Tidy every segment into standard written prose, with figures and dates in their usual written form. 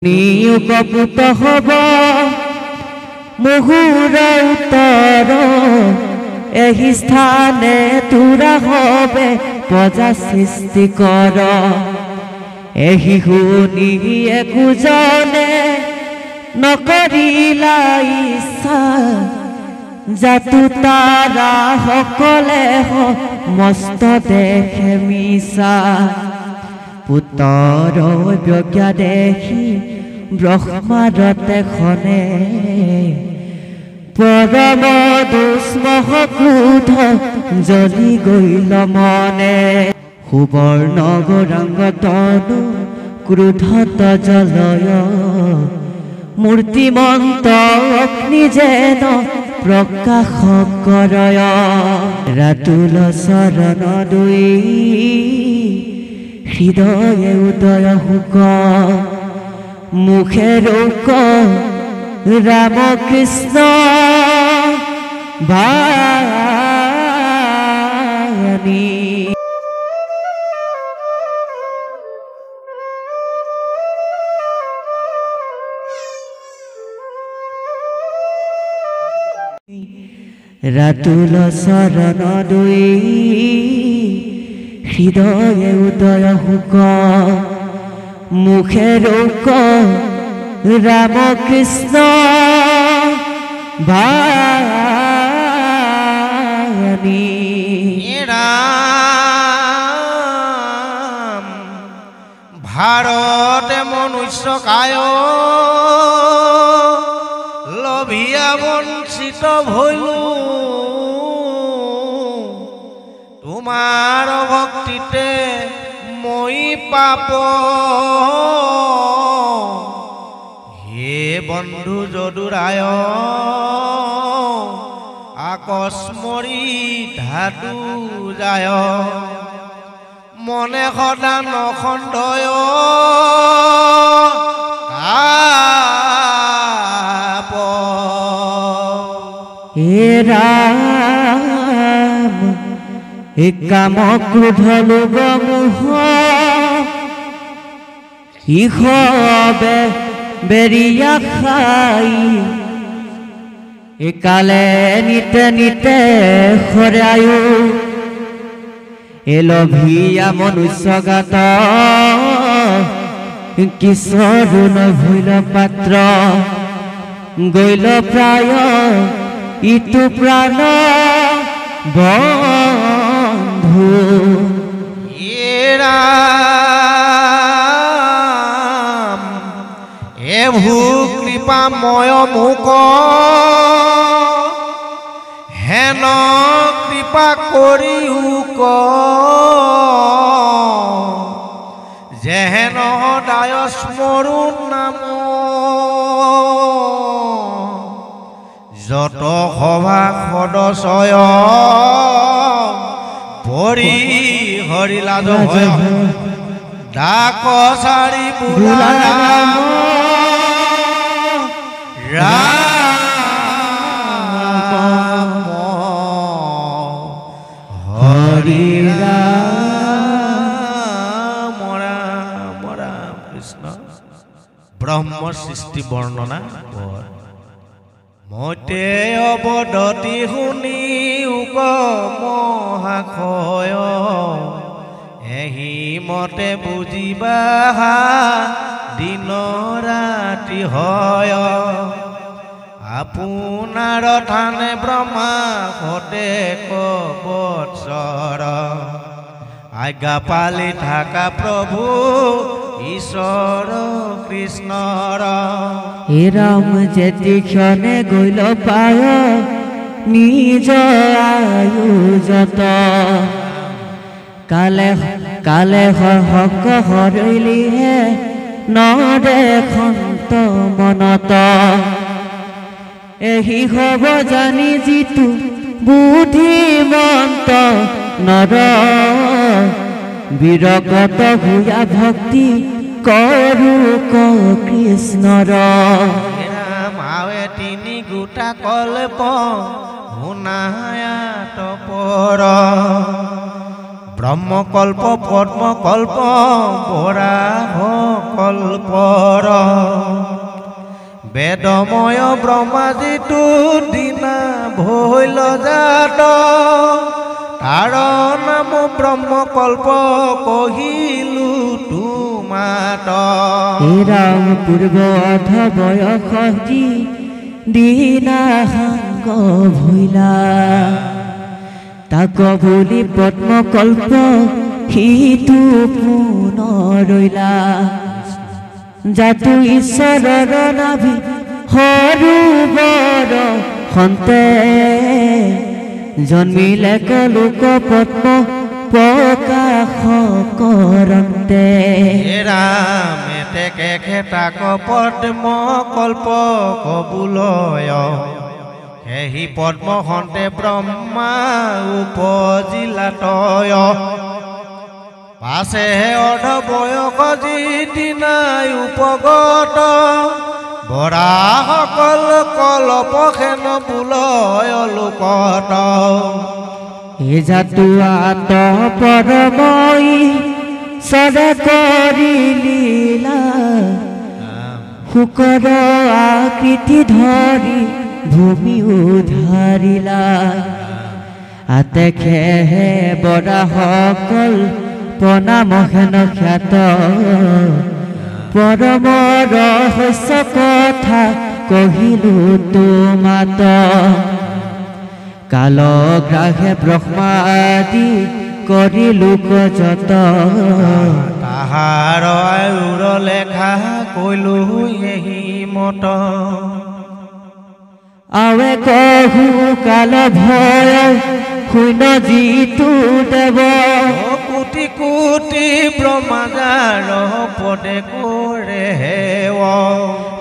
নিয়োগপুত হব মুহুৰ উত্তৰ এহি স্থানে তুৰা হবে প্ৰজা সৃষ্টি কৰ এহি শুনি একোজনে নকৰিলা ইচ্ছা জাতু তাৰা সকলে মস্ত দেখে মিছা পুতৰ ব্যজ্ঞা দেখি ব্ৰহ্মাদতে খনে পৰম দুষ্মহ ক্ৰোধ জ্বলি গইল মনে সুবৰ্ণ গৌৰাঙ্গ তনু ক্ৰোধত জ্বলয় মূৰ্তিমন্ত অগ্নি যেন প্ৰকাশ কৰয় ৰাতুল চৰণ দুই হৃদয়ে উদয় হুক মুখে ৰোক ৰাম কৃষ্ণ বাণী ৰাতুল চৰণ দুই হৃদয়ে উদয় হুক মুখে ৰোক ৰাম কৃষ্ণ বাণী ৰাম ভাৰতে মনুষ্য কায় লভিয়া বঞ্চিত ভইলু তোমাৰ ভক্তিতে মই পাপ হে বন্ধু যদুৰায় আকস্মৰি ধাতু যায় মনে সদা নখণ্ডয় তাপ হে ৰাম হে কাম ক্ৰোধ লোভ মোহ ইহবে বেৰিয়া খাই একালে নিতে নিতে খৰায়ো এলভিয়া মনুষ্যগাত কিশোৰ নভৈল পাত্ৰ গৈল প্ৰায় ইটো প্ৰাণ বন্ধু ভূ কৃপাময় মুক হেন কৃপা কৰিউক যেহেন সদায় স্মৰো নাম যত সভা সদস্য পৰি হৰিলাজ হয় ডাক চাৰি বুলা ৰাম হৰি ৰাম ৰাম ৰাম কৃষ্ণ ব্ৰহ্ম সৃষ্টি বৰ্ণনা মতে অৱদতি শুনি উক মহাশয় এহি মতে বুজিবা দিন ৰাতি হয় আপোনাৰ থানে ব্ৰহ্মা সতে কবৎসৰ আজ্ঞা পালি থাকা প্ৰভু ঈশ্বৰ কৃষ্ণৰ হে ৰাম যেতি ক্ষণে গৈল পায় নিজ আয়ুজত কালে কালে হক হৰিলিহে নদেখন্ত মনত এহি হব জানি যিটো বুদ্ধিমন্ত নৰ বিৰগত ভূয়া ভক্তি কৰো কৃষ্ণৰ মাৱে তিনি গোটা কল্প শুনায়াত পৰ ব্ৰহ্মকল্প পদ্মকল্প বৰাহ কল্পৰ বেদময় ব্ৰহ্মাজিটো দিনা ভৈল জাত তাৰ নাম ব্ৰহ্মকল্প কহিলো তোমাত ৰাম পূৰ্ব অধ বয়স যি দিনা সাংগ ভৈলা তাক বুলি পদ্মকল্প সিটো পুনৰৈলা জাতু ঈশ্বৰৰ নাভি সৰু বৰ সন্তে জন্মিলে কলোক পদ্ম প্ৰকাশ কৰন্তে ৰাম এতেকে খেতাক পদ্ম কল্প কবুলয় সেহি পদ্ম সন্তে ব্ৰহ্মা উপজিলাতয় পাছেহে অৰ্ধ বয়স যিদিনাই উপগত বৰাসকল কল্পখেন বুলয় লোকত এ জাতু আত পৰমই সদা কৰি লীলা শুকৰ আকৃতি ধৰি ভূমি উধাৰিলা আতেখেহে বৰাসকল প্ৰণামহেন খ্যাত পৰম ৰহস্য কথা কহিলো তোমাত কালগ্ৰাহে ব্ৰহ্মাদি কৰিলো যত তাহাৰ আয়ুৰ লেখা কৈলো এহি মত আৱে কহু কাল ভয় শূন্য যিটো দেৱ কোটি কোটি ব্ৰহ্মাজাৰ পদে কৰে হেৱ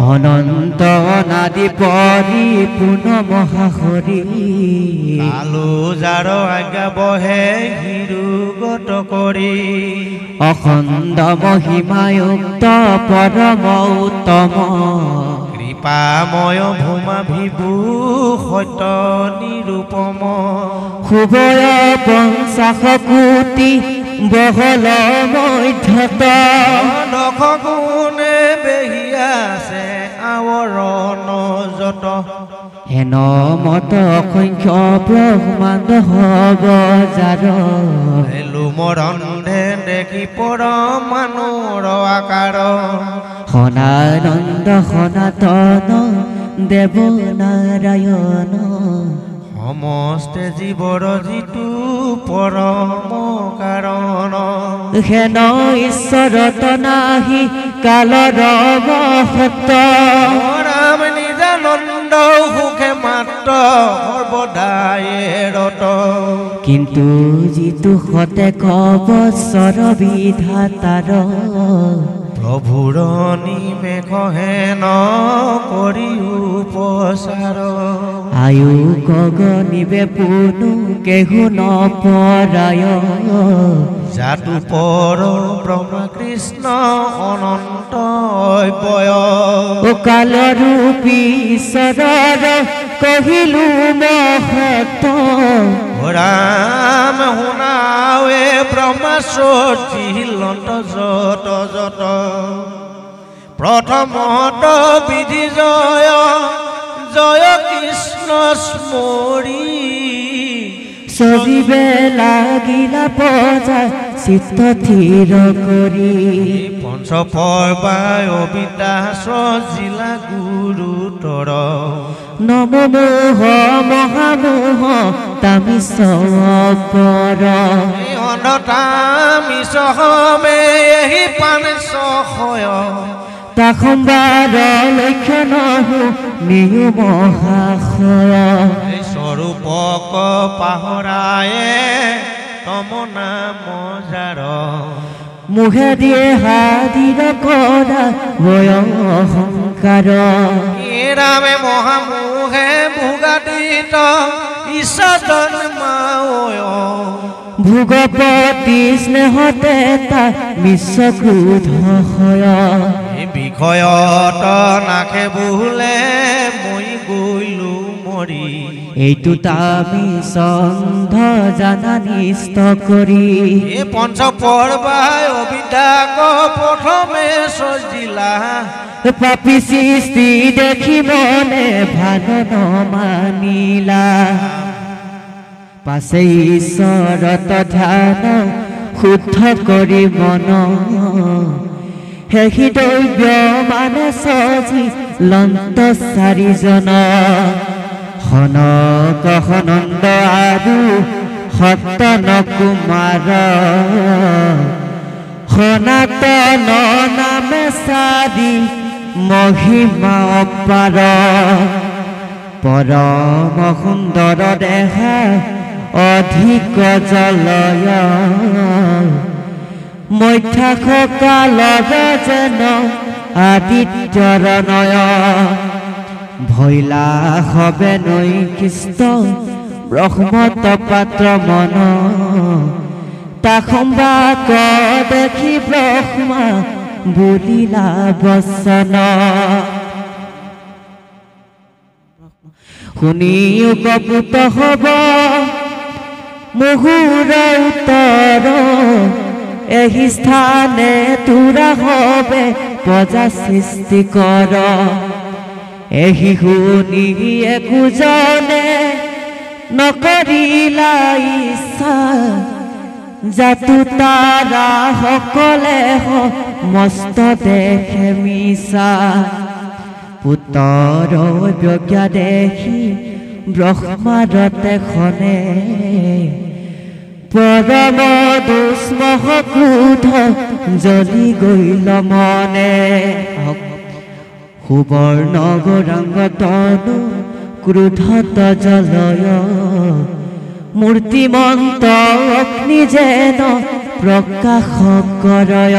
অনন্ত অনাদি পৰিপূৰ্ণ মহাহৰি আলু যাৰ আজ্ঞা বহে হিৰুগত কৰি অখণ্ড মহিমায়ুক্ত পৰম উত্তম কৃপাময় ভূমা ভিভু সত্য নিৰূপম শুভয় পঞ্চাশ কোটি বহল মধ্যত দশ গুণে বেহি আছে আৱৰণ যত হেন মত অসংখ্য ব্ৰহ্মাণ্ড হব যাৰ লোমৰন্ধে দেখি পৰমাণুৰ আকাৰ সনানন্দ সনাতন দেৱ নাৰায়ণ সমস্তে জীৱৰ যিটো পৰম কাৰণ হেন ঈশ্বৰত নাহি কালৰ মহত্ব ৰাম নিজানন্দ সুখে মাত্ৰ সৰ্বদাই ৰত কিন্তু যিটো সতেক বৎসৰ বিধাতাৰ প্ৰভুৰ নিমেষ হেন কৰি উপচাৰ আয়ু গগনিবে পুনু কেহু নপৰায় জাতু পৰ ব্ৰহ্মা কৃষ্ণ অনন্ত অব্যয় কালৰূপী ঈশ্বৰৰ কহিলো মহত্ব ৰাম শুনাৱে ব্ৰহ্মাচৰ্যী লন্ত যত যত প্ৰথমত বিধি জয় জয় কৃষ্ণ স্মৰি সজীৱে লাগিলা পজা চিত্ত থিৰ কৰি পঞ্চ পৰ্বায় অবিদাস জিলা গুৰুতৰ নৱমোহ মহামোহ তামিছ পৰ অনতামিছহমে এহি পানছয় তাসম্বাৰ লক্ষ্য নহো নিয়ু মহাশয় স্বৰূপক পাহৰায়ে তম নাম জাৰ মুখে দিয়ে হাদিৰ কৰা বয় অহংকাৰ ৰামে মহামোহে ভোগাদিত ঈশ্বৰ জন্মায় ভোগপতি স্নেহতে তা মিশ্ৰ ক্ৰোধ হয় বিষয়ত নাখে বোলে মই গৈলো মৰি এইটো আমি চন্ধ জানা নিষ্ট কৰি এই পঞ্চ পৰ্বাই অবিদ্যাক প্ৰথমে সজিলা পাপী সৃষ্টি দেখি মনে ভাল নমানিলা পাছে ঈশ্বৰত ধ্যান শুদ্ধ কৰি মন সেই দৈব্য মানে সজি লন্ত চাৰিজন সনক সনন্দ আৰু সতন কুমাৰ সনাতন নামে চাৰি মহিমা অপাৰ পৰম সুন্দৰ দেহা অধিক জলয় মধ্যাশ কালৰ যেন আদিত্যৰ নয় ভৈলা হবে নৈ কৃষ্ণ ব্ৰহ্মত পাত্ৰ মন তাখম্বাক দেখি ব্ৰহ্মা বুলিলা বচন শুনি উপকৃত হব মুহুৰ উত্তৰ এই স্থানে তোৰা হবে প্ৰজা সৃষ্টি কৰ এই শুনি একোজনে নকৰিলা ইচ্ছা জাতু তাৰা সকলে মস্ত দেখে মিছা পুত্ৰৰ অজ্ঞা দেখি ব্ৰহ্মাৰতে খনে পৰম দুষ্মহ ক্ৰোধ জ্বলি গইল মনে সুবৰ্ণ গৌৰাঙ্গ তনু ক্ৰোধত জলয় মূৰ্তিমন্ত অগ্নি যেন প্ৰকাশ কৰয়